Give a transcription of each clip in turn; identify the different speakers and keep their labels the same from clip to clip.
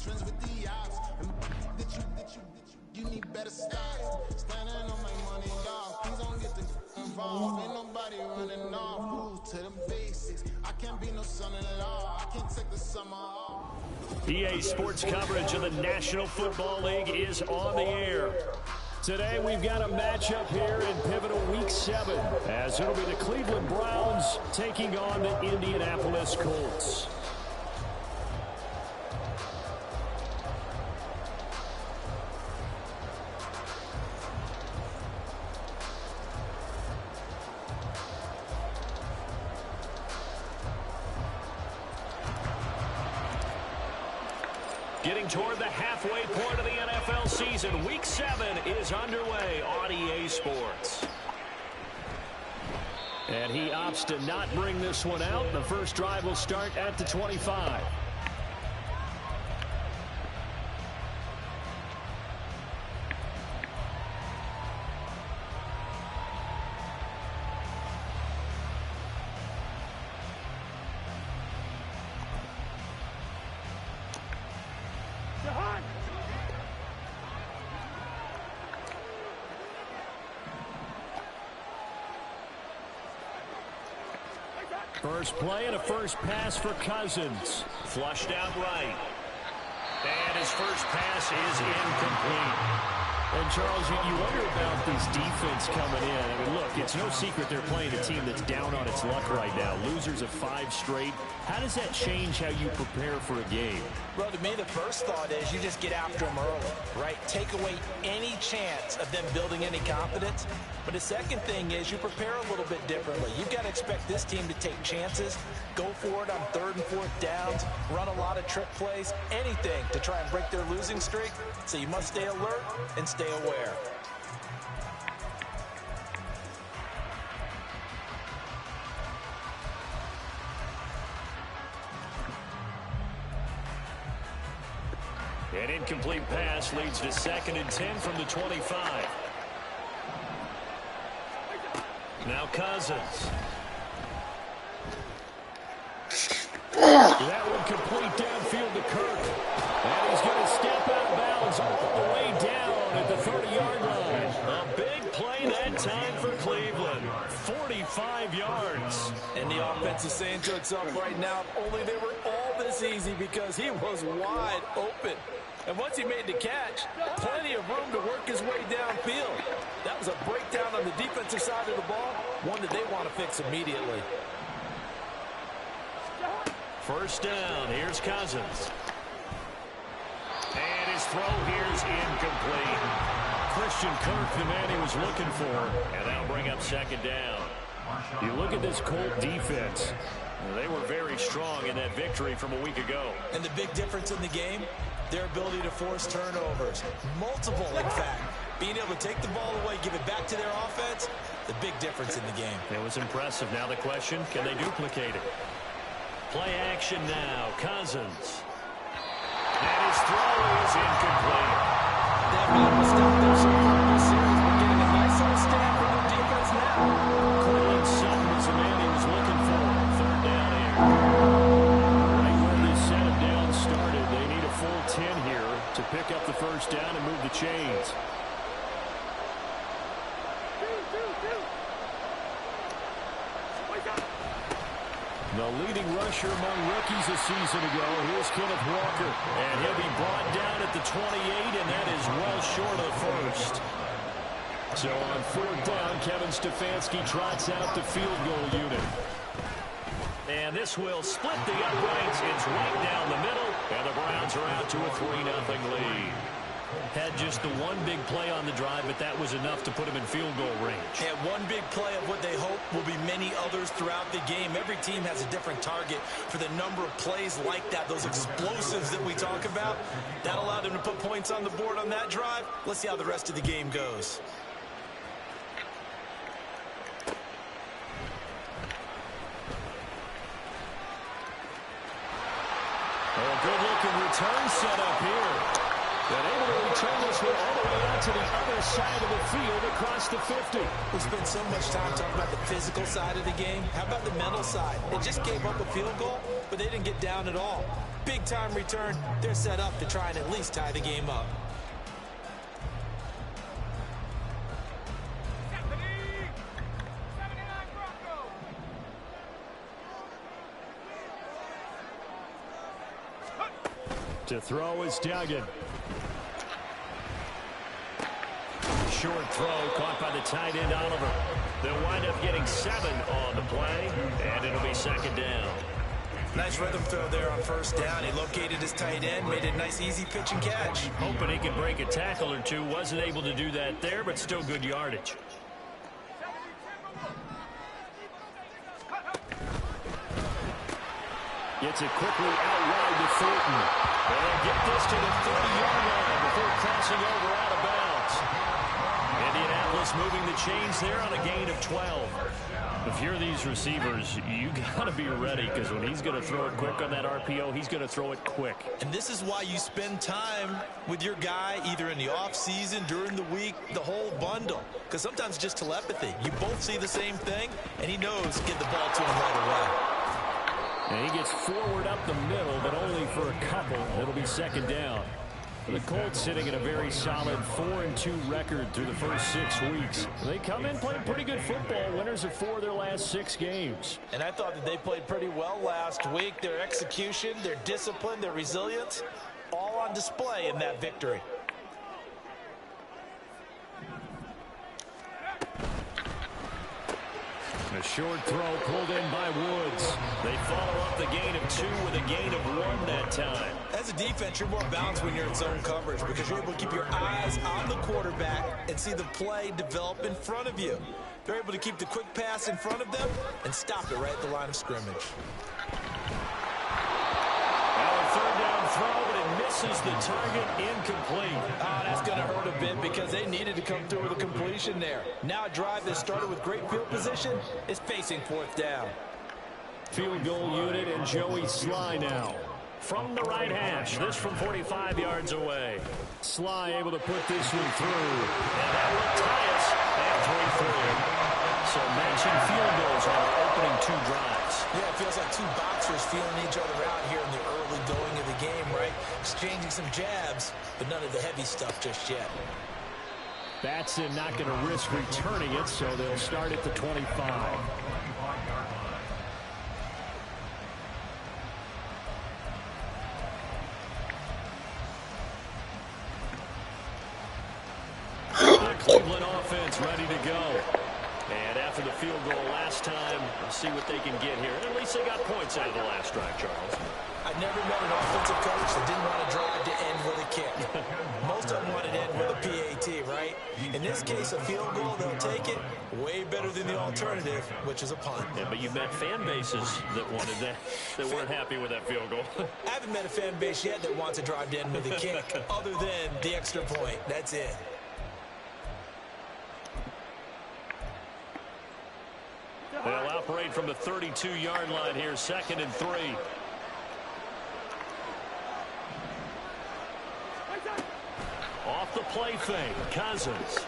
Speaker 1: friends with the ops. You need better stocks. Standing on my money, dog. Please don't get the involved. Ain't nobody running off. Move to the basics. I can't be no son-in-law. I can't take the summer off.
Speaker 2: EA Sports coverage of the National Football League is on the air. Today we've got a matchup here in pivotal Week 7, as it'll be the Cleveland Browns taking on the Indianapolis Colts. Getting toward the halfway point of the NFL season, Week 7 is underway on EA Sports. And he opts to not bring this one out. The first drive will start at the 25. First play and a first pass for Cousins. Flushed out right. And his first pass is incomplete. And, Charles, you wonder about this defense coming in. I mean, look, it's no secret they're playing a team that's down on its luck right now. Losers of 5 straight. How does that change how you prepare for a game?
Speaker 3: Well, to me, the first thought is you just get after them early, right? Take away any chance of them building any confidence. But the second thing is you prepare a little bit differently. You've got to expect this team to take chances, go for it on 3rd and 4th downs, run a lot of trick plays, anything to try and break their losing streak. So you must stay alert and stay aware.
Speaker 2: An incomplete pass leads to 2nd and 10 from the 25. Now Cousins. That one complete downfield to Kirk. And he's going to step out of bounds all the way down at the 30-yard line. A big play that time for Cleveland. 45 yards.
Speaker 3: And the offense is saying to itself right now, only they were all this easy because he was wide open. And once he made the catch, plenty of room to work his way downfield. That was a breakdown on the defensive side of the ball, one that they want to fix immediately.
Speaker 2: First down, here's Cousins. And his throw here's incomplete. Christian Kirk, the man he was looking for, and that'll bring up 2nd down. You look at this Colt defense. They were very strong in that victory from a week ago.
Speaker 3: And the big difference in the game, their ability to force turnovers. Multiple, in fact. Being able to take the ball away, give it back to their offense, the big difference in the game.
Speaker 2: It was impressive. Now the question, can they duplicate it? Play action now. Cousins. And his throw is incomplete.
Speaker 3: They've made a stop there so far in this series. We're getting a nice little stand from their defense now.
Speaker 2: Cortland Sutton was the man he was looking for. 3rd down here. Right where this set him down started. They need a full 10 here to pick up the first down and move the chains. The leading rusher among rookies a season ago, here's Kenneth Walker. And he'll be brought down at the 28, and that is well short of the first. So on 4th down, Kevin Stefanski trots out the field goal unit. And this will split the uprights. It's right down the middle, and the Browns are out to a 3-0 lead. Had just the one big play on the drive, but that was enough to put him in field goal range.
Speaker 3: And one big play of what they hope will be many others throughout the game. Every team has a different target for the number of plays like that, those explosives that we talk about. That allowed them to put points on the board on that drive. Let's see how the rest of the game goes. A good-looking return set up here.
Speaker 2: And able to return this one all the way out to the other side of the field across the 50.
Speaker 3: We spent so much time talking about the physical side of the game. How about the mental side? They just gave up a field goal, but they didn't get down at all. Big time return. They're set up to try and at least tie the game up.
Speaker 2: To throw is Duggan. Short throw caught by the tight end Oliver. They'll wind up getting 7 on the play, and it'll be second down.
Speaker 3: Nice rhythm throw there on first down. He located his tight end, made it a nice easy pitch and catch.
Speaker 2: Hoping he could break a tackle or two. Wasn't able to do that there, but still good yardage. Gets it quickly out wide to Thornton. And they'll get this to the 30-yard line before crossing over out of bounds. Indianapolis moving the chains there on a gain of 12. If you're these receivers, you got to be ready, because when he's going to throw it quick on that RPO, he's going to throw it quick.
Speaker 3: And this is why you spend time with your guy either in the offseason, during the week, the whole bundle. Because sometimes it's just telepathy. You both see the same thing, and he knows to get the ball to him right away.
Speaker 2: And he gets forward up the middle, but only for a couple. It'll be second down. The Colts sitting at a very solid 4-2 record through the first 6 weeks. They come in playing pretty good football. Winners of 4 of their last 6 games.
Speaker 3: And I thought that they played pretty well last week. Their execution, their discipline, their resilience, all on display in that victory.
Speaker 2: A short throw pulled in by Woods. They follow up the gain of 2 with a gain of 1 that time.
Speaker 3: As a defense, you're more balanced when you're in zone coverage because you're able to keep your eyes on the quarterback and see the play develop in front of you. They're able to keep the quick pass in front of them and stop it right at the line of scrimmage.
Speaker 2: Third down throw, but it misses the target, incomplete.
Speaker 3: That's going to hurt a bit because they needed to come through with a completion there. Now a drive that started with great field position is facing 4th down.
Speaker 2: Field goal unit and Joey Sly now. From the right hash, this from 45 yards away. Sly able to put this one through. And that will tie us at 3-3. So matching field goals on our opening 2 drives.
Speaker 3: Yeah, it feels like 2 boxers feeling each other out here in the early going of the game, right? Exchanging some jabs, but none of the heavy stuff just yet.
Speaker 2: Batson not going to risk returning it, so they'll start at the 25. The Cleveland offense ready to go. And after the field goal last time, we'll see what they can get here. And at least they got points out of the last drive, Charles.
Speaker 3: I never met an offensive coach that didn't want to drive to end with a kick. Most of them wanted to end with a PAT, right? In this case, a field goal, they'll take it. Way better than the alternative, which is a punt.
Speaker 2: Yeah, but you've met fan bases that wanted that, that weren't happy with that field goal.
Speaker 3: I haven't met a fan base yet that wants to drive to end with a kick, other than the extra point. That's it.
Speaker 2: They'll operate from the 32-yard line here, 2nd and 3. Off the play fake, Cousins.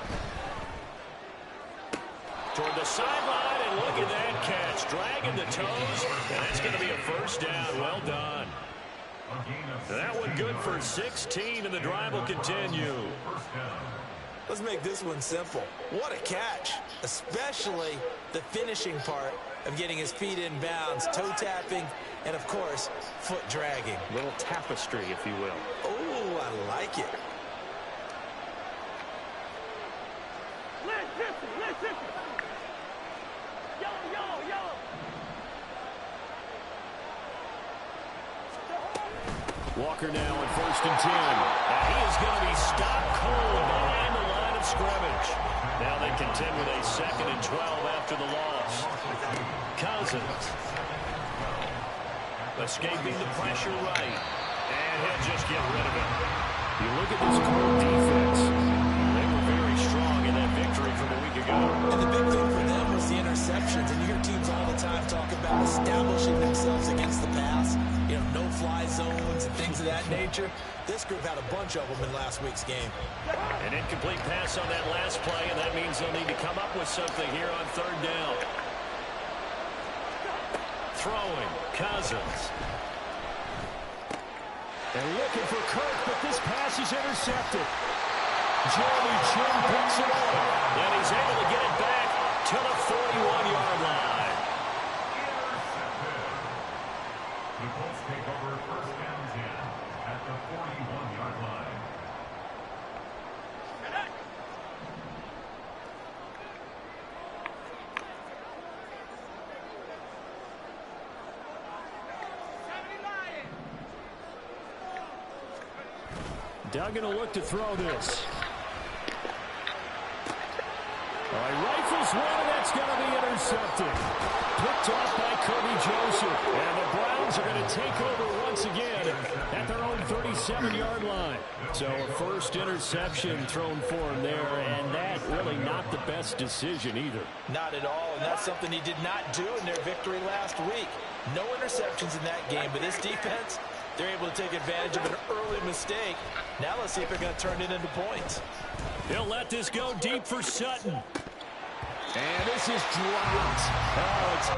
Speaker 2: Toward the sideline, and look at that catch. Dragging the toes, and that's going to be a first down. Well done. That one good for 16, and the drive will continue.
Speaker 3: Let's make this one simple. What a catch, especially the finishing part of getting his feet in bounds, toe tapping, and of course, foot dragging.
Speaker 2: Little tapestry, if you will.
Speaker 3: Oh, I like it.
Speaker 4: Listen. Yellow.
Speaker 2: Walker now at 1st and 10. And he is going to be stopped cold behind the line of scrimmage. Now they contend with a 2nd and 12 after the loss. Cousins. Escaping the pressure right. And he'll just get rid of it. You look at this Colts defense. They were very strong in that victory from a week ago.
Speaker 3: And the big thing for them was the interceptions. And you hear teams all the time talk about establishing themselves against the pass. You know, no-fly fly zones and things of that nature. This group had a bunch of them in last week's game.
Speaker 2: An incomplete pass on that last play, and that means they'll need to come up with something here on third down. Throwing, Cousins. They're looking for Kirk, but this pass is intercepted. Jeremy Chin picks it up, and he's able to get it back to the 41-yard line.
Speaker 4: The Colts take over first down 10 at the 41-yard line.
Speaker 2: Duggan will look to throw this. All right, rifles one, and that's going to be intercepted. Picked off by Kirby Joseph. And the Browns are going to take over once again at their own 37-yard line. So a first interception thrown for him there, and that really not the best decision either.
Speaker 3: Not at all, and that's something he did not do in their victory last week. No interceptions in that game, but this defense, they're able to take advantage of an early mistake. Now let's see if they're going to turn it into points.
Speaker 2: He'll let this go deep for Sutton. And this is dropped. Oh, it's...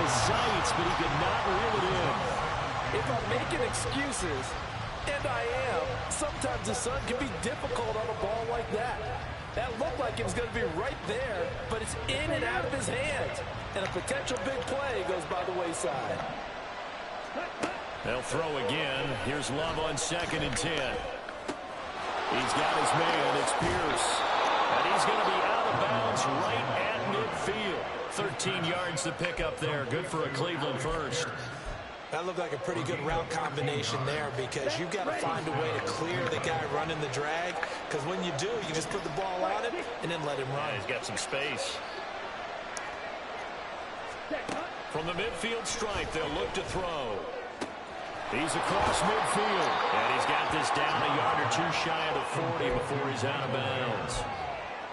Speaker 2: Sights, but he could not reel it in.
Speaker 3: If I'm making excuses, and I am, sometimes the sun can be difficult on a ball like that. That looked like it was going to be right there, but it's in and out of his hands. And a potential big play goes by the wayside.
Speaker 2: They'll throw again. Here's Love on 2nd and 10. He's got his man. It's Pierce. And he's going to be out of bounds right at midfield. 13 yards to pick up there. Good for a Cleveland first.
Speaker 3: That looked like a pretty good route combination there because you've got to find a way to clear the guy running the drag, because when you do, you just put the ball on him and then let him run.
Speaker 2: Yeah, he's got some space. From the midfield stripe, they'll look to throw. He's across midfield, and he's got this down a yard or two shy of the 40 before he's out of bounds.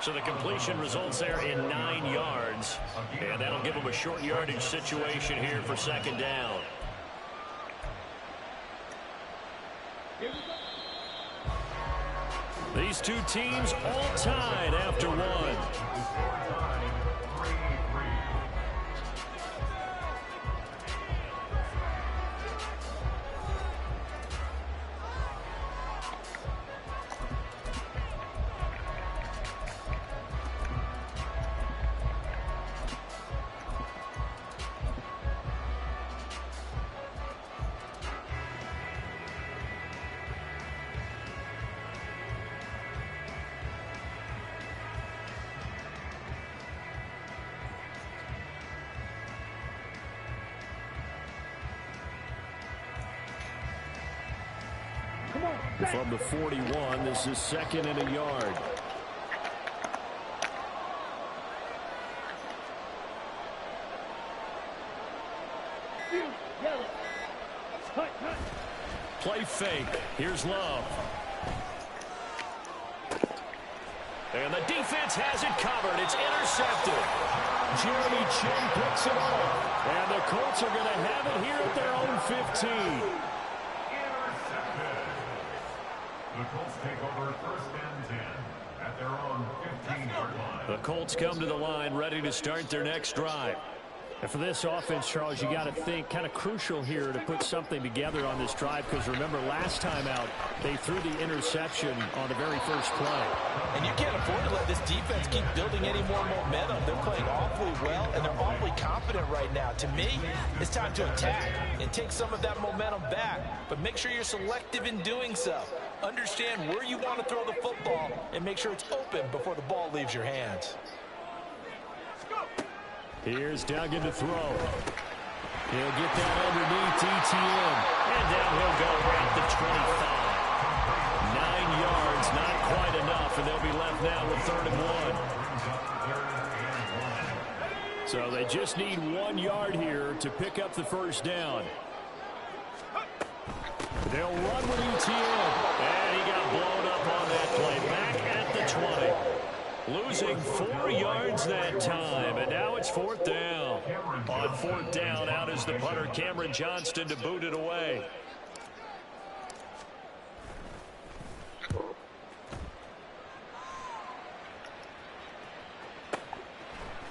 Speaker 2: So the completion results there in 9 yards, and that'll give him a short yardage situation here for 2nd down. These two teams all tied after one. From the 41, this is 2nd and a yard. Play fake. Here's Love. And the defense has it covered. It's intercepted. Jeremy Chin picks it up. And the Colts are going to have it here at their own 15.
Speaker 4: The Colts take over first and 10 at their own 15-yard line.
Speaker 2: The Colts come to the line ready to start their next drive.
Speaker 5: And for this offense, Charles, you got to think kind of crucial here to put something together on this drive, because remember last time out they threw the interception on the very first play.
Speaker 3: And you can't afford to let this defense keep building any more momentum. They're playing awfully well, and they're awfully confident right now. To me, it's time to attack and take some of that momentum back, but make sure you're selective in doing so. Understand where you want to throw the football and make sure it's open before the ball leaves your hands.
Speaker 2: Here's Duggan to throw. He'll get that underneath ETN. And down he'll go at the 25. 9 yards, not quite enough, and they'll be left now with 3rd and 1. So they just need 1 yard here to pick up the first down.
Speaker 5: They'll run with ETN. And he got blown up on that play. Back at the 20. Losing 4 yards that time. And now it's 4th down. On 4th down, out is the punter, Cameron Johnston, to boot it away.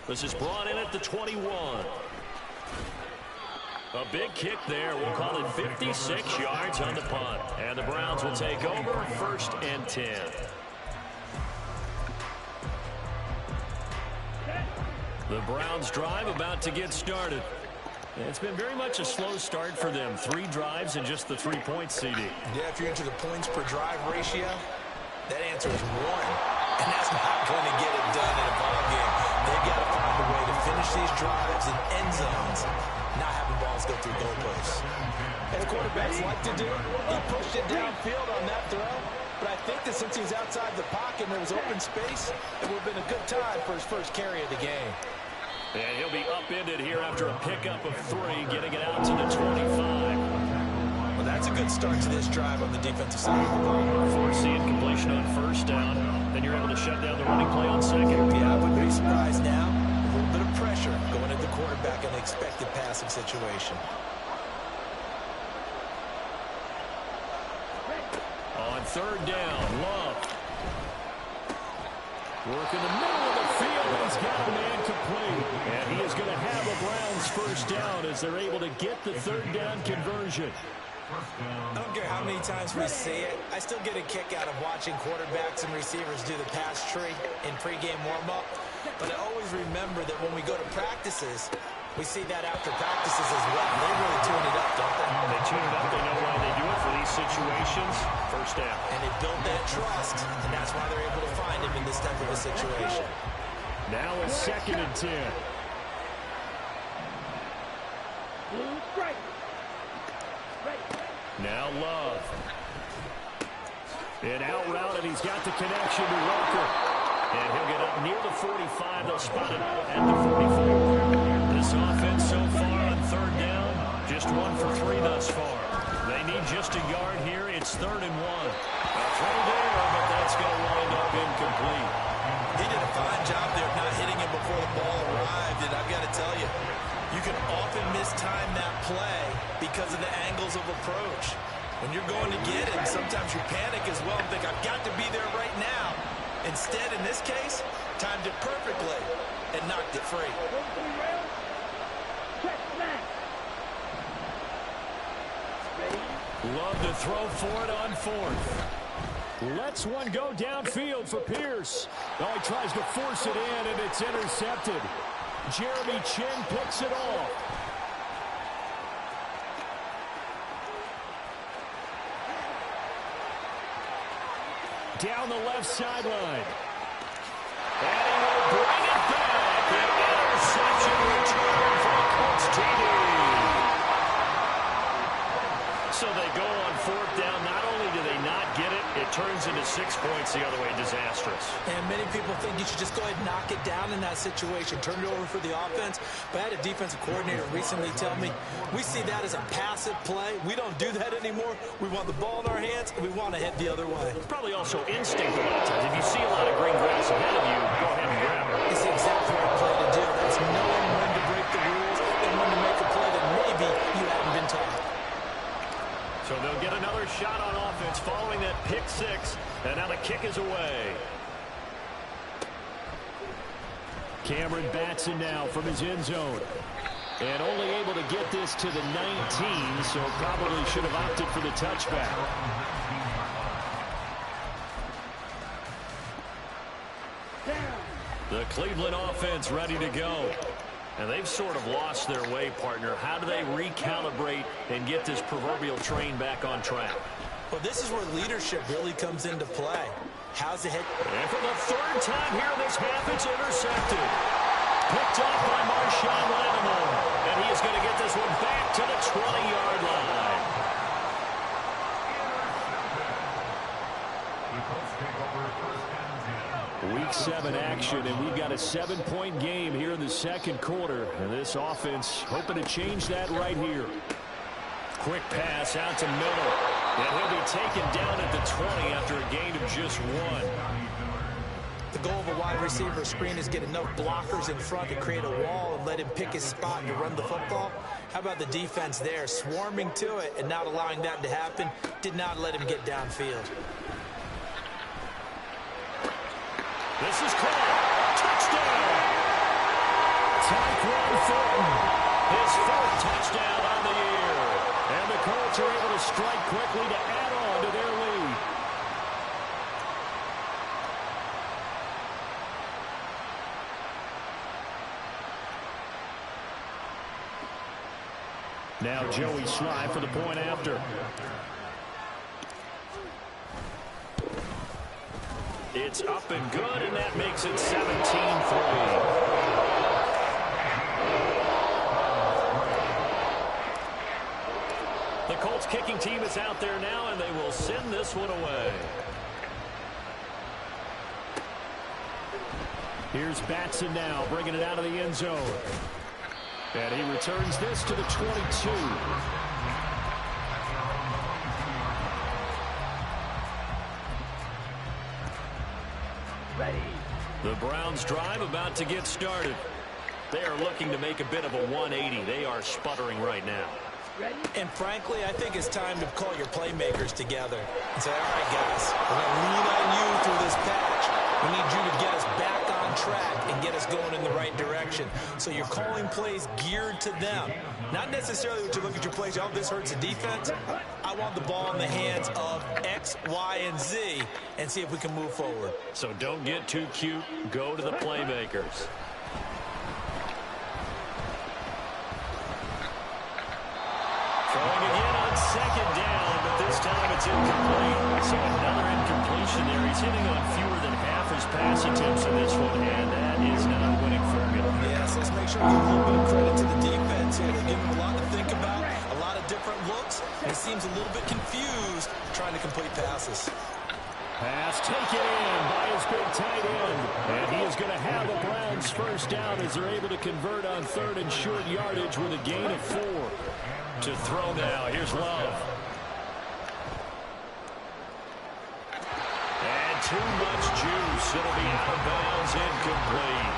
Speaker 5: This is brought in at the 21. A big kick there. We'll call it 56 yards on the punt. And the Browns will take over 1st and 10. The Browns drive about to get started. It's been very much a slow start for them. 3 drives and just the 3-point CD.
Speaker 3: Yeah, if you're into the points per drive ratio, that answer is 1. And that's not going to get it done in a ball game. They've got to find a way to finish these drives in end zones, not having balls go through goalposts. And the quarterbacks like to do it. He pushed it downfield on that throw. But I think that since he's outside the pocket and there was open space, it would have been a good time for his first carry of the game.
Speaker 5: And he'll be upended here after a pickup of 3, getting it out to the 25.
Speaker 3: Well, that's a good start to this drive on the defensive side of the ball.
Speaker 5: Forcing completion on 1st down. Then you're able to shut down the running play on 2nd.
Speaker 3: Yeah, I wouldn't be surprised now. A little bit of pressure going at the quarterback in the expected passing situation.
Speaker 5: On 3rd down, Love. Work in the middle of the field. He's got a man complete. And he is going to have a Browns 1st down as they're able to get the 3rd down conversion.
Speaker 3: I don't care how many times we see it. I still get a kick out of watching quarterbacks and receivers do the pass tree in pregame warm-up. But I always remember that when we go to practices, we see that after practices as well. They really tune it up, don't they?
Speaker 5: They tune it up. They know why they do it for these situations. 1st down.
Speaker 3: And they build that trust, and that's why they're able to find him in this type of a situation.
Speaker 5: Now it's 2nd and 10. Now Love. And out route, and he's got the connection to Walker. And he'll get up near the 45. They'll spot it at the 44. This offense so far on 3rd down, just 1 for 3 thus far. They need just a yard here. It's 3rd and 1. A throw there, but that's going to wind up incomplete.
Speaker 3: He did a fine job there of not hitting him before the ball arrived, and I've got to tell you, you can often mistime that play because of the angles of approach. When you're going to get it, sometimes you panic as well and think, I've got to be there right now. Instead, in this case, timed it perfectly and knocked it free.
Speaker 5: Love to throw for it on 4th. Lets one go downfield for Pierce. Oh, he tries to force it in, and it's intercepted. Jeremy Chin picks it off. Down the left sideline. And he will bring it back. An interception return for the Colts TD. So they go on 4th down. Not only do they not get it, it turns into 6 points the other way. Disastrous.
Speaker 3: And many people think you should just go ahead and knock it down in that situation. Turn it over for the offense. But I had a defensive coordinator recently tell me, we see that as a passive play. We don't do that anymore. We want the ball in our hands, and we want to head the other way.
Speaker 5: Probably also instinct a lot of times. If you see a lot of green grass ahead of you, go ahead and grab it.
Speaker 3: It's the exact right play to do. That's knowing when to break the rules and when to make a play that maybe you haven't been taught.
Speaker 5: So they'll get another shot on offense following that pick 6, and now the kick is away. Cameron Batson now from his end zone. And only able to get this to the 19, so probably should have opted for the touchback. The Cleveland offense ready to go. And they've sort of lost their way, partner. How do they recalibrate and get this proverbial train back on track?
Speaker 3: Well, this is where leadership really comes into play. How's the head?
Speaker 5: And for the 3rd time here this half, it's intercepted. Picked off by Marshawn Lattimore. And he is going to get this one back to the 20-yard line. Week 7 action, and we've got a 7-point game here in the 2nd quarter. And this offense hoping to change that right here. Quick pass out to Miller.
Speaker 2: And he'll be taken down at the 20 after a gain of just 1.
Speaker 3: The goal of a wide receiver screen is get enough blockers in front to create a wall and let him pick his spot to run the football. How about the defense there, swarming to it and not allowing that to happen? Did not let him get downfield.
Speaker 2: This is caught. Touchdown! Tyquan Thornton, his 4th touchdown on the year. And the Colts are able to strike quickly to add on to their lead. Now Joey Sly for the point after. It's up and good, and that makes it 17-3. The Colts kicking team is out there now, and they will send this one away. Here's Batson now, bringing it out of the end zone. And he returns this to the 22. The Browns drive about to get started. They are looking to make a bit of a 180. They are sputtering right now.
Speaker 3: And frankly, I think it's time to call your playmakers together and say, all right, guys, we're going to lean on you through this patch. We need you to get us back on track and get us going in the right direction. So you're calling plays geared to them. Not necessarily that you look at your plays, oh, this hurts the defense. I want the ball in the hands of X, Y, and Z and see if we can move forward.
Speaker 2: So don't get too cute. Go to the playmakers. Throwing again on 2nd down, but this time it's incomplete. So another incompletion there. He's hitting on fewer than half his pass attempts in this one, and that is not a winning formula.
Speaker 3: Yes, let's make sure we give a little bit of credit to the defense here. They give him a lot to think about, a lot of different looks, and he seems a little bit confused trying to complete passes.
Speaker 2: Pass taken in by his big tight end. And he is going to have the Browns first down as they're able to convert on 3rd and short yardage with a gain of 4. To throw now. Here's Love. And too much juice. It'll be out of bounds, incomplete.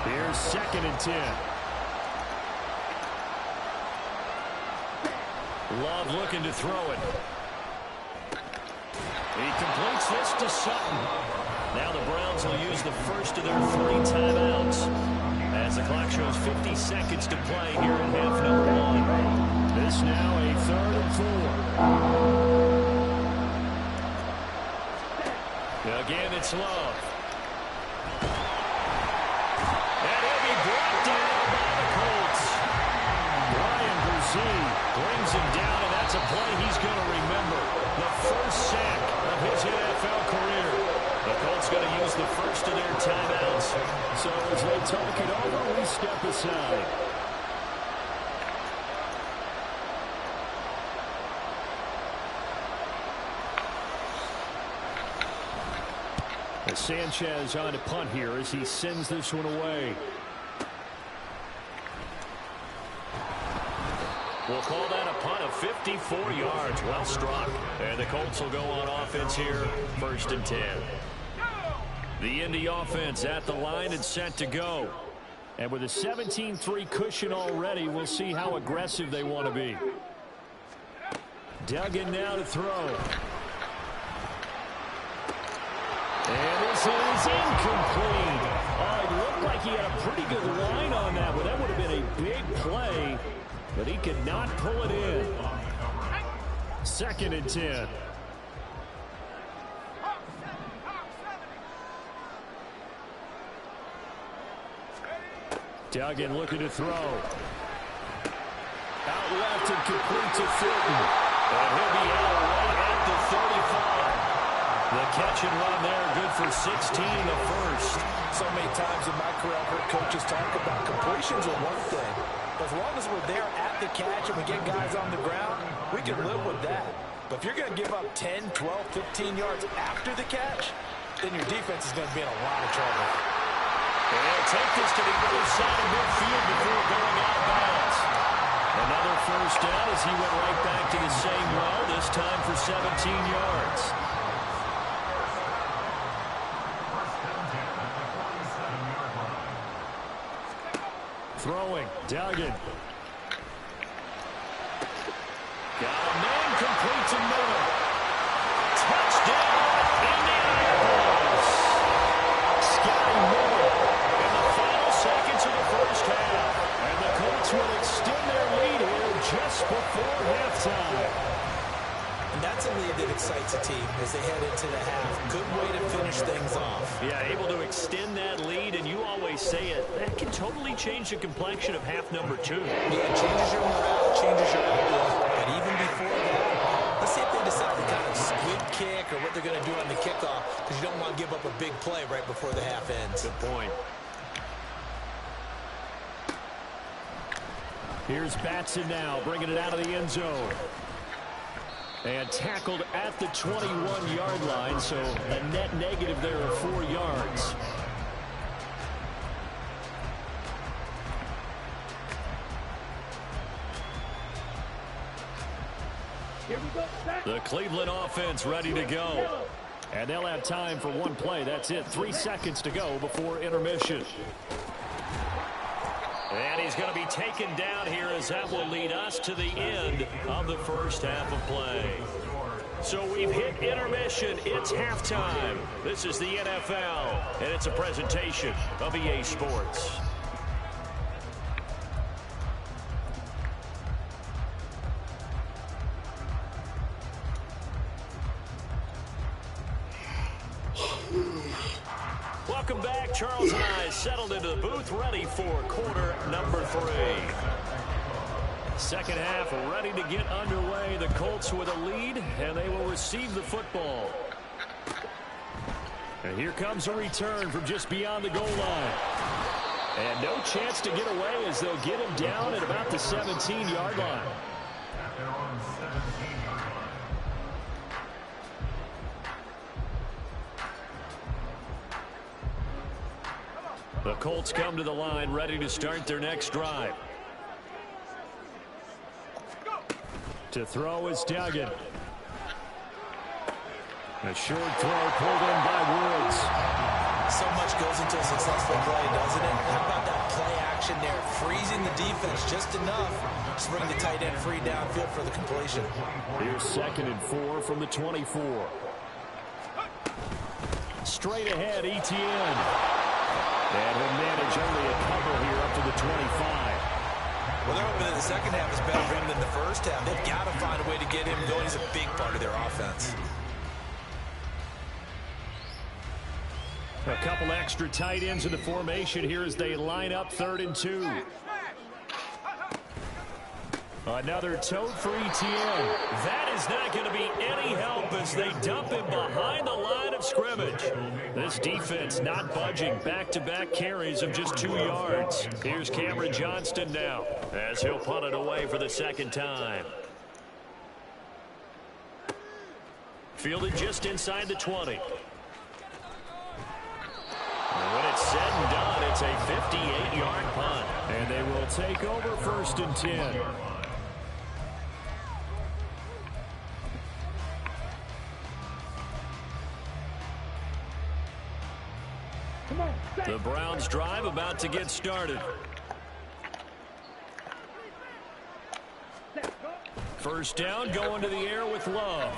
Speaker 2: Here's 2nd and 10. Love looking to throw it. He completes this to Sutton. Now the Browns will use the first of their 3 timeouts as the clock shows 50 seconds to play here in half number 1. This now a 3rd and 4. Again, it's Love. And he'll be brought down by the Colts. Brian Brzee brings him down, and that's a play he's going to remember. The first sack of his NFL career. The Colts going to use the first of their timeouts. So as they talk it over, we step aside. As Sanchez on to punt here as he sends this one away. We'll call that a punt of 54 yards. Well struck. And the Colts will go on offense here, 1st and 10. The Indy offense at the line and set to go. And with a 17-3 cushion already, we'll see how aggressive they want to be. Duggan now to throw. And this is incomplete. Oh, it looked like he had a pretty good line on that one. That would have been a big play, but he could not pull it in. 2nd and 10. Duggan looking to throw. Out left and complete to Thornton. And he'll be out right at the 35. The catch and run there, good for 16 in the first.
Speaker 3: So many times in my career I've heard coaches talk about completions are one thing. But as long as we're there at the catch and we get guys on the ground, we can live with that. But if you're going to give up 10, 12, 15 yards after the catch, then your defense is going to be in a lot of trouble.
Speaker 2: And they'll take this to the other side of midfield before going out of bounds. Another first down as he went right back to the same well, this time for 17 yards. Throwing, Duggan. Got a man, complete to Miller. Touchdown, Indianapolis. Scotty Miller in the final seconds of the first half. And the Colts will extend their lead here just before halftime.
Speaker 3: And that's a lead that excites a team as they head into the half. Good way to finish things off.
Speaker 2: Yeah, able to extend that lead, and you always say it, that can totally change the complexion of half number 2.
Speaker 3: Yeah, it changes your morale, changes your outlook. But even before that, let's see if they decide to kind of squib kick or what they're going to do on the kickoff, because you don't want to give up a big play right before the half ends.
Speaker 2: Good point. Here's Batson now, bringing it out of the end zone. And tackled at the 21-yard line, so a net negative there of 4 yards. The Cleveland offense ready to go. And they'll have time for one play. That's it. 3 seconds to go before intermission. And he's going to be taken down here as that will lead us to the end of the first half of play. So we've hit intermission. It's halftime. This is the NFL, and it's a presentation of EA Sports. Welcome back. Charles and I settled into the booth, ready for quarter number 3. Second half ready to get underway. The Colts with a lead, and they will receive the football. And here comes a return from just beyond the goal line. And no chance to get away as they'll get him down at about the 17-yard line. The Colts come to the line, ready to start their next drive. To throw is Duggan. A short throw pulled in by Woods.
Speaker 3: So much goes into a successful play, doesn't it? How about that play action there? Freezing the defense just enough to bring the tight end free downfield for the completion.
Speaker 2: Here's 2nd and 4 from the 24. Straight ahead, ETN. And he'll manage only a cover here up to the 25.
Speaker 3: Well, they're hoping that the second half is better for him than the first half. They've got to find a way to get him going. He's a big part of their offense.
Speaker 2: A couple extra tight ends in the formation here as they line up 3rd and 2. Another tote for ETN. That is not going to be any help as they dump him behind the line of scrimmage. This defense not budging. Back-to-back carries of just 2 yards. Here's Cameron Johnston now as he'll punt it away for the second time. Fielded just inside the 20. And when it's said and done, it's a 58-yard punt. And they will take over 1st and 10. The Browns drive about to get started. First down, going to the air with Love.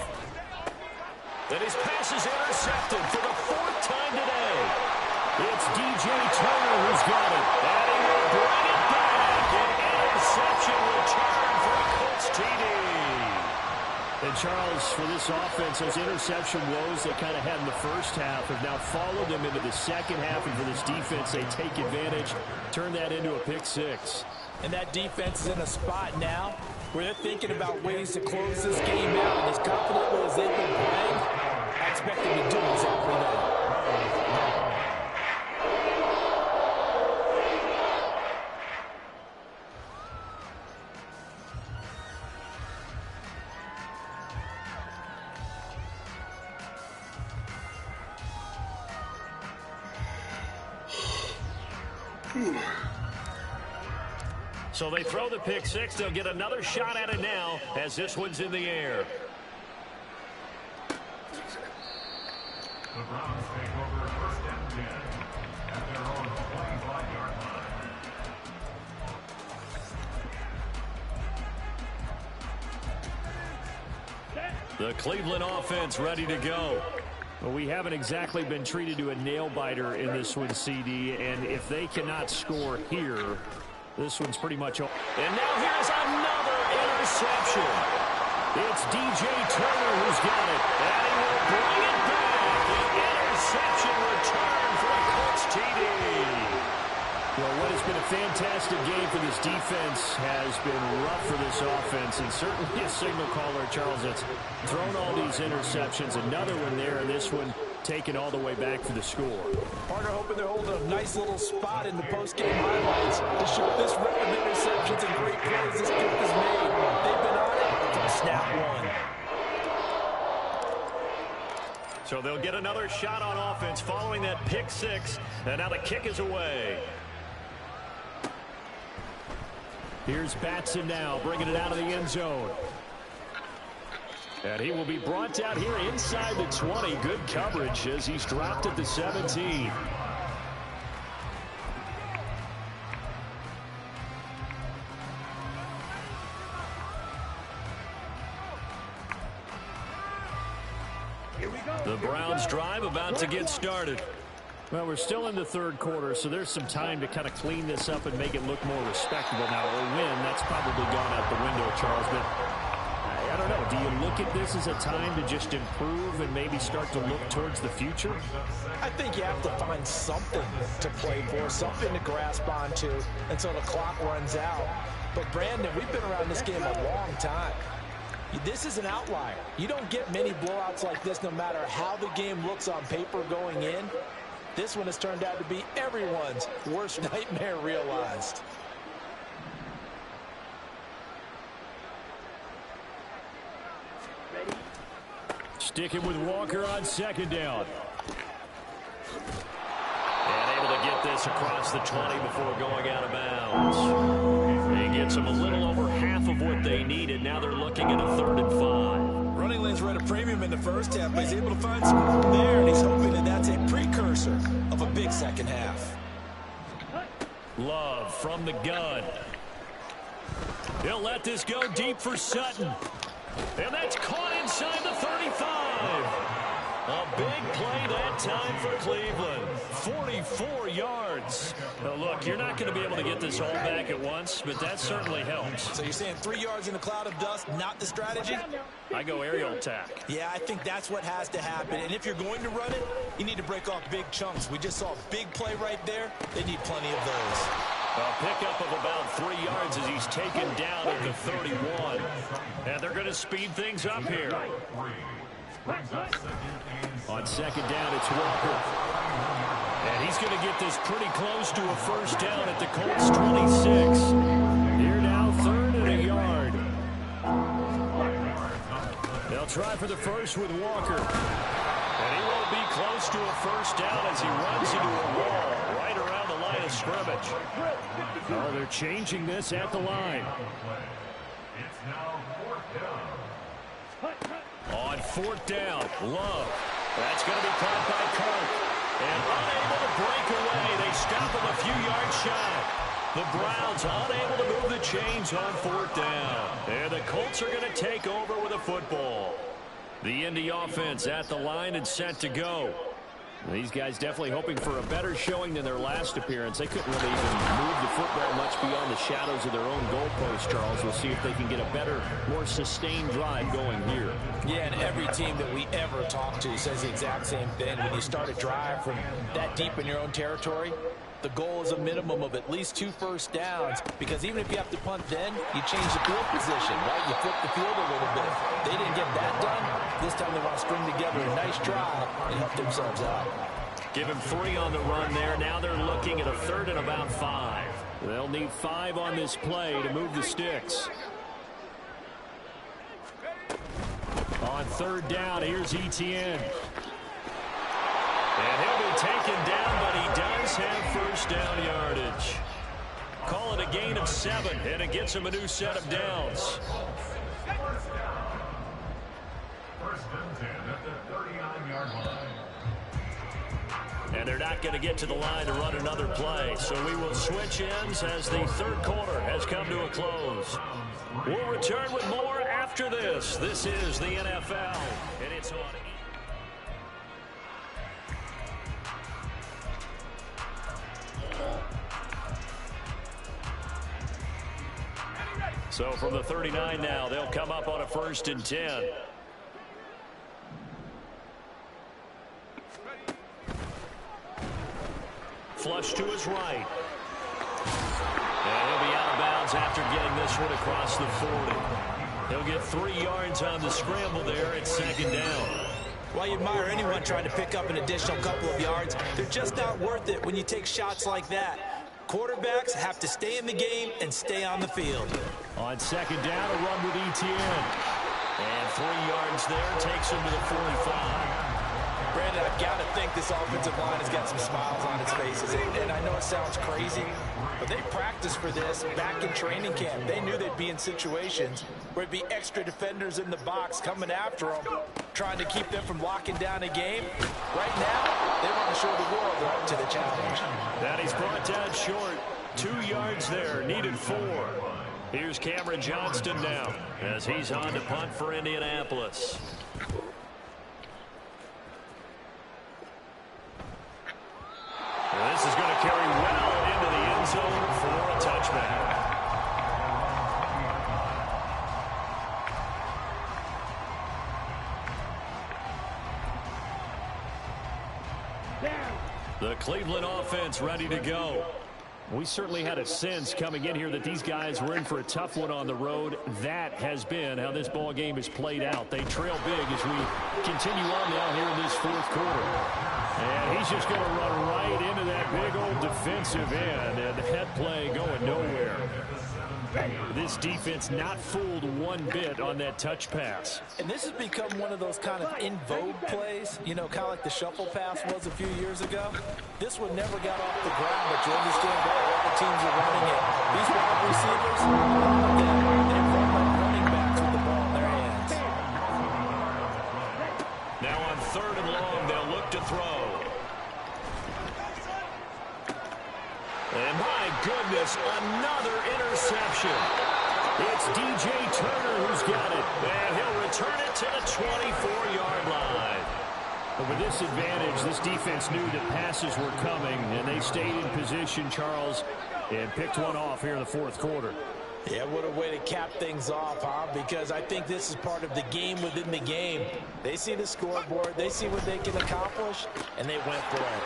Speaker 2: Then his pass is intercepted for the 4th time today. It's DJ Turner who's got it. And he will bring it back. An interception return for a Colts TD. And Charles, for this offense, those interception woes they kind of had in the first half have now followed them into the second half. And for this defense, they take advantage, turn that into a pick 6.
Speaker 3: And that defense is in a spot now where they're thinking about ways to close this game out. And as confidently as they've been playing, I expect them to do exactly that.
Speaker 5: So they throw the pick six. They'll get another shot at it now as this one's in the air.
Speaker 4: The Browns take over first and 10 at their own 25-yard line.
Speaker 5: The Cleveland offense ready to go.
Speaker 2: Well, we haven't exactly been treated to a nail-biter in this one, CD, and if they cannot score here, this one's pretty much over.
Speaker 5: And now here's another interception. It's DJ Turner who's got it, and he will bring it back. An interception return for a Colts TD.
Speaker 2: Well, what has been a fantastic game for this defense has been rough for this offense, and certainly a signal caller, Charles, that's thrown all these interceptions. Another one there, and this one taken all the way back for the score.
Speaker 3: Partner hoping they're holding a nice little spot in the post-game highlights to show this record of interceptions and great plays this group has made. They've been on it from snap one.
Speaker 5: So they'll get another shot on offense following that pick six, and now the kick is away.
Speaker 2: Here's Batson now, bringing it out of the end zone. And he will be brought down here inside the 20. Good coverage as he's dropped at the 17.
Speaker 5: The Browns drive about to get started.
Speaker 2: Well, we're still in the third quarter, so there's some time to kind of clean this up and make it look more respectable. Now, a win, that's probably gone out the window, Charles, but I don't know. Do you look at this as a time to just improve and maybe start to look towards the future?
Speaker 3: I think you have to find something to play for, something to grasp onto until the clock runs out. But, Brandon, we've been around this game a long time. This is an outlier. You don't get many blowouts like this no matter how the game looks on paper going in. This one has turned out to be everyone's worst nightmare realized.
Speaker 2: Sticking with Walker on second down.
Speaker 5: And able to get this across the 20 before going out of bounds. He gets them a little over half of what they needed. Now they're looking at a 3rd and 5.
Speaker 3: Running lanes were at a premium in the first half, but he's able to find some room there, and he's hoping that that's a precursor of a big second half.
Speaker 5: Love from the gun. He'll let this go deep for Sutton. And that's caught inside the 35. A big play that time for Cleveland. 44 yards. Now look, you're not going to be able to get this all back at once, but that certainly helps.
Speaker 3: So you're saying 3 yards in a cloud of dust, not the strategy?
Speaker 5: I go aerial attack.
Speaker 3: Yeah, I think that's what has to happen. And if you're going to run it, you need to break off big chunks. We just saw a big play right there. They need plenty of those.
Speaker 5: A pickup of about 3 yards as he's taken down at the 31. And they're going to speed things up here.
Speaker 2: On second down, it's Walker.
Speaker 5: And he's going to get this pretty close to a first down at the Colts 26.
Speaker 2: Here now, 3rd and a yard.
Speaker 5: They'll try for the first with Walker. And he won't be close to a first down as he runs into a wall right around the line of scrimmage.
Speaker 2: Oh, they're changing this at the line.
Speaker 4: It's now 4th down.
Speaker 5: On 4th down, Love. That's going to be caught by Kirk. And unable to break away. They stop him a few yards shy. The Browns unable to move the chains on 4th down. And the Colts are going to take over with a football. The Indy offense at the line and set to go.
Speaker 2: These guys definitely hoping for a better showing than their last appearance. They couldn't really even move the football much beyond the shadows of their own goalpost, Charles. We'll see if they can get a better, more sustained drive going here.
Speaker 3: Yeah, and every team that we ever talk to says the exact same thing. When you start a drive from that deep in your own territory, the goal is a minimum of at least 2 first downs, because even if you have to punt then, you change the field position, right? You flip the field a little bit. They didn't get that done. This time they want to string together a nice drive and help themselves out.
Speaker 5: Give him 3 on the run there. Now they're looking at a 3rd and about 5.
Speaker 2: They'll need 5 on this play to move the sticks. On 3rd down, here's Etienne.
Speaker 5: And he'll be taken down, but he does have first down yardage.
Speaker 2: call it a gain of 7, and it gets him a new set of downs.
Speaker 4: First and 10 at the 39-yard line.
Speaker 2: And they're not going to get to the line to run another play. So we will switch ends as the third quarter has come to a close. We'll return with more after this. This is the NFL, and it's on. So from the 39 now, they'll come up on a 1st and 10. Flush to his right. And he'll be out of bounds after getting this one across the 40. He'll get 3 yards on the scramble there at 2nd down.
Speaker 3: Well, you admire anyone trying to pick up an additional couple of yards. They're just not worth it when you take shots like that. Quarterbacks have to stay in the game and stay on the field.
Speaker 2: On 2nd down, a run with Etienne. And 3 yards there takes him to the 45.
Speaker 3: Brandon, I've got to think this offensive line has got some smiles on its faces. And I know it sounds crazy, but they practiced for this back in training camp. They knew they'd be in situations where it'd be extra defenders in the box coming after them, trying to keep them from locking down a game. Right now, they want to show the world they're up to the challenge.
Speaker 2: That he's brought down short. 2 yards there, needed 4. Here's Cameron Johnston now as he's on to punt for Indianapolis. This is going to carry well into the end zone for a touchback. The Cleveland offense ready to go. We certainly had a sense coming in here that these guys were in for a tough one on the road. That has been how this ball game has played out. They trail big as we continue on now here in this 4th quarter. And he's just going to run right into that big old defensive end, and that play going nowhere. This defense not fooled one bit on that touch pass.
Speaker 3: And this has become one of those kind of in vogue plays, you know, kind of like the shuffle pass was a few years ago. This one never got off the ground, but you understand why other teams are running it. These wide receivers, a lot of them, they run like running backs with the ball in their hands.
Speaker 2: Now on 3rd and long, they'll look to throw. And my goodness, another interception. It's DJ Turner who's got it. And he'll return it to the 24-yard line. But with this advantage, this defense knew that passes were coming, and they stayed in position, Charles, and picked one off here in the 4th quarter.
Speaker 3: Yeah, what a way to cap things off, huh? Because I think this is part of the game within the game. They see the scoreboard, they see what they can accomplish, and they went for it.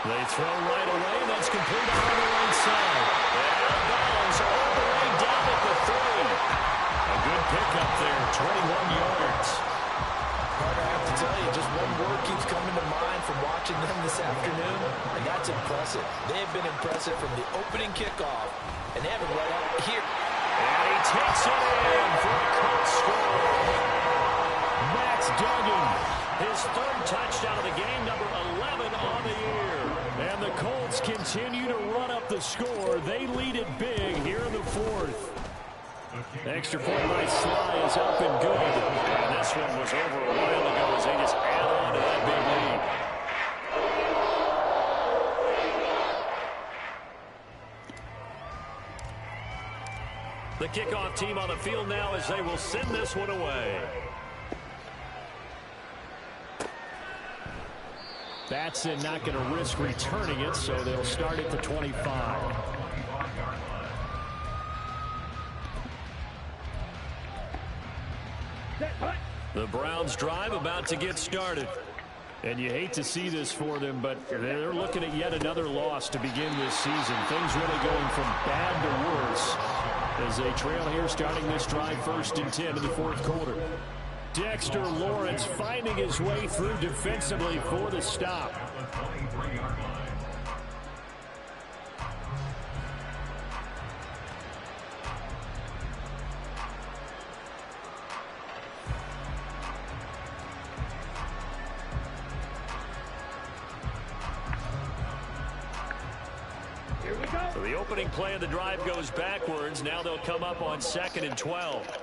Speaker 2: They throw right away, and that's complete on the right side. And out of bounds all the way down at the 30. A good pickup there, 21 yards.
Speaker 3: Carter, I have to tell you, just one word keeps coming to mind from watching them this afternoon, and that's impressive. They have been impressive from the opening kickoff, and they have it right up here.
Speaker 2: And he takes it in for a Colts score. Max Duggan, his 3rd touchdown of the game, number 11 on the year. And the Colts continue to run up the score. They lead it big here in the 4th. Extra point by Sly is up and good. And this one was over a while ago as they just add on to that big lead. The kickoff team on the field now as they will send this one away. Batson not going to risk returning it, so they'll start at the 25. The Browns drive about to get started. And you hate to see this for them, but they're looking at yet another loss to begin this season. Things really going from bad to worse as they trail here starting this drive 1st and 10 in the 4th quarter. Dexter Lawrence finding his way through defensively for the stop.
Speaker 5: The opening play of the drive goes backwards. Now they'll come up on 2nd and 12.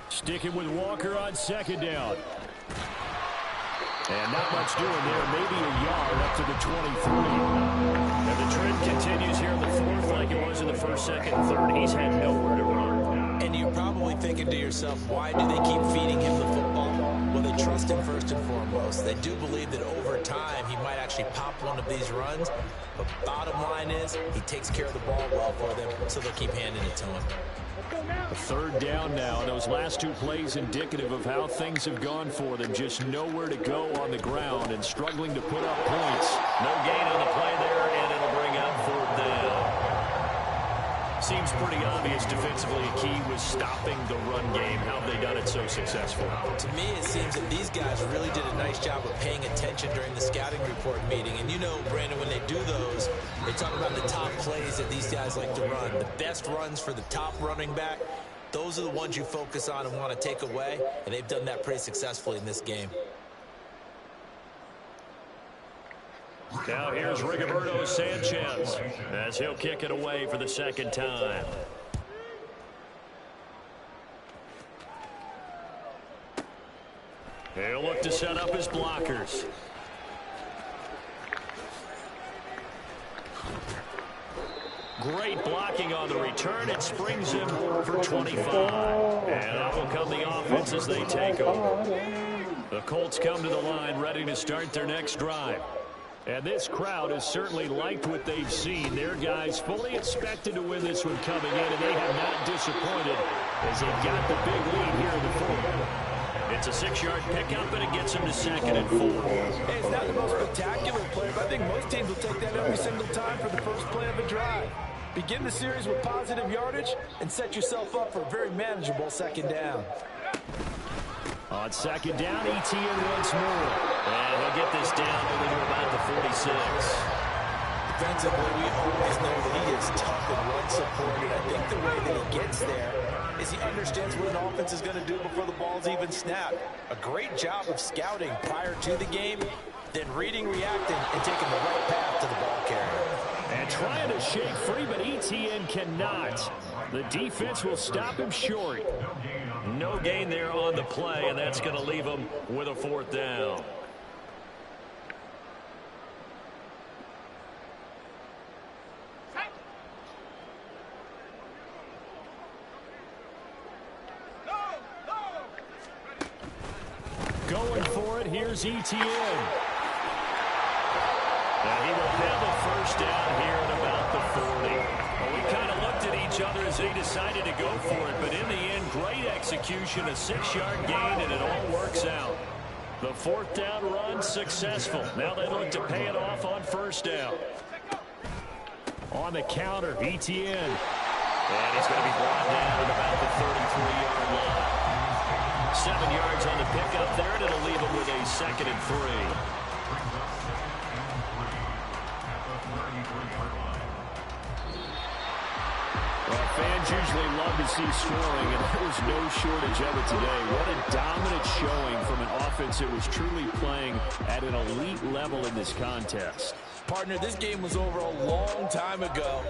Speaker 5: Sticking with Walker on 2nd down. And not much doing there. Maybe a yard up to the 23. And the trend continues here in the 4th like it was in the 1st, 2nd, and 3rd. He's had nowhere to run.
Speaker 3: And you're probably thinking to yourself, why do they keep feeding him the football? Well, they trust him first and foremost. They do believe that over time he might actually pop one of these runs. But bottom line is he takes care of the ball well for them, so they'll keep handing it to him.
Speaker 5: A 3rd down now. Those last 2 plays indicative of how things have gone for them. Just nowhere to go on the ground and struggling to put up points.
Speaker 2: No gain on the play there, and it'll bring up 4th down. Seems pretty obvious defensively a key was stopping the run game. How have they done it so successful?
Speaker 3: To me, it seems that these guys really did a nice job of paying attention during the scouting report meeting. And you know, Brandon, when they do those, they talk about the top plays that these guys like to run. The best runs for the top running back, those are the ones you focus on and want to take away. And they've done that pretty successfully in this game.
Speaker 5: Now here's Rigoberto Sanchez as he'll kick it away for the 2nd time. He'll look to set up his blockers. Great blocking on the return. It springs him for 25. And out will come the offense as they take over. The Colts come to the line ready to start their next drive. And this crowd has certainly liked what they've seen. Their guys fully expected to win this one coming in, and they have not disappointed as they've got the big lead here in the 4th. It's a 6-yard pickup, and it gets them to 2nd and 4.
Speaker 3: Hey, it's not the most spectacular play, but I think most teams will take that every single time for the first play of a drive. Begin the series with positive yardage and set yourself up for a very manageable 2nd down.
Speaker 5: On 2nd down, ETN once more. And he'll get this down only to about the 46.
Speaker 3: Defensively, we always know that he is tough and run supported. I think the way that he gets there is he understands what an offense is going to do before the ball's even snapped. A great job of scouting prior to the game, then reading, reacting, and taking the right path to the ball carrier.
Speaker 5: And trying to shake free, but ETN cannot. The defense will stop him short. No gain there on the play, and that's going to leave him with a 4th down. Going for it, here's ETN. And he will have a 1st down here at about the 40. Well, we kind of looked at each other as they decided to go for it, but in the end, great execution, a 6-yard gain, and it all works out. The 4th down run successful. Now they look to pay it off on 1st down. On the counter, ETN. And he's going to be brought down at about the 33-yard line. 7 yards on the pickup there, and it'll leave him with a 2nd and 3. Well, fans usually love to see scoring, and there was no shortage of it today. What a dominant showing from an offense that was truly playing at an elite level in this contest.
Speaker 3: Partner, this game was over a long time ago,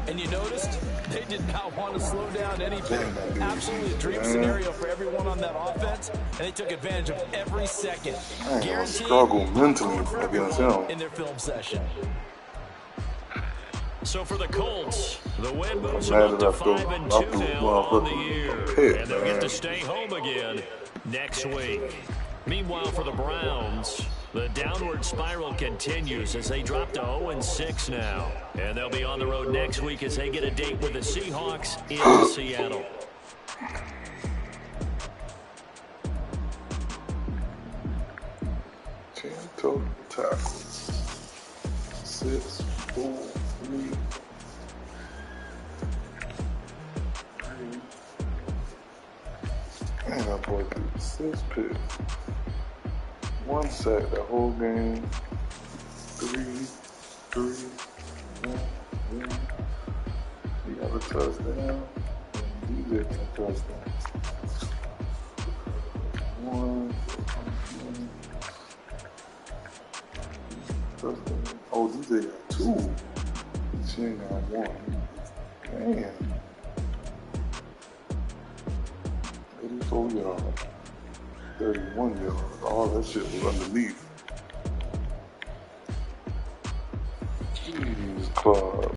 Speaker 3: and you noticed they did not want to slow down anything. Absolutely a dream scenario for everyone on that offense, and they took advantage of every second. Guaranteed
Speaker 6: struggle mentally against him
Speaker 3: in their film session.
Speaker 5: So for the Colts, the win moves them up to 5-2 now on the year. And they'll get to stay home again next week. Meanwhile, for the Browns, the downward spiral continues as they drop to 0-6 now. And they'll be on the road next week as they get a date with the Seahawks in Seattle.
Speaker 6: Total tackles. 6, 4, 3. Man, that boy threw 6 picks. 1 sack the whole game. 3, 1. He got a touchdown. And he did 2 touchdowns. 1. touchdown. Oh, DJ got 2. She ain't got 1. Damn. 84 yards. 31 yards. All that shit was underneath. Jeez, Claude.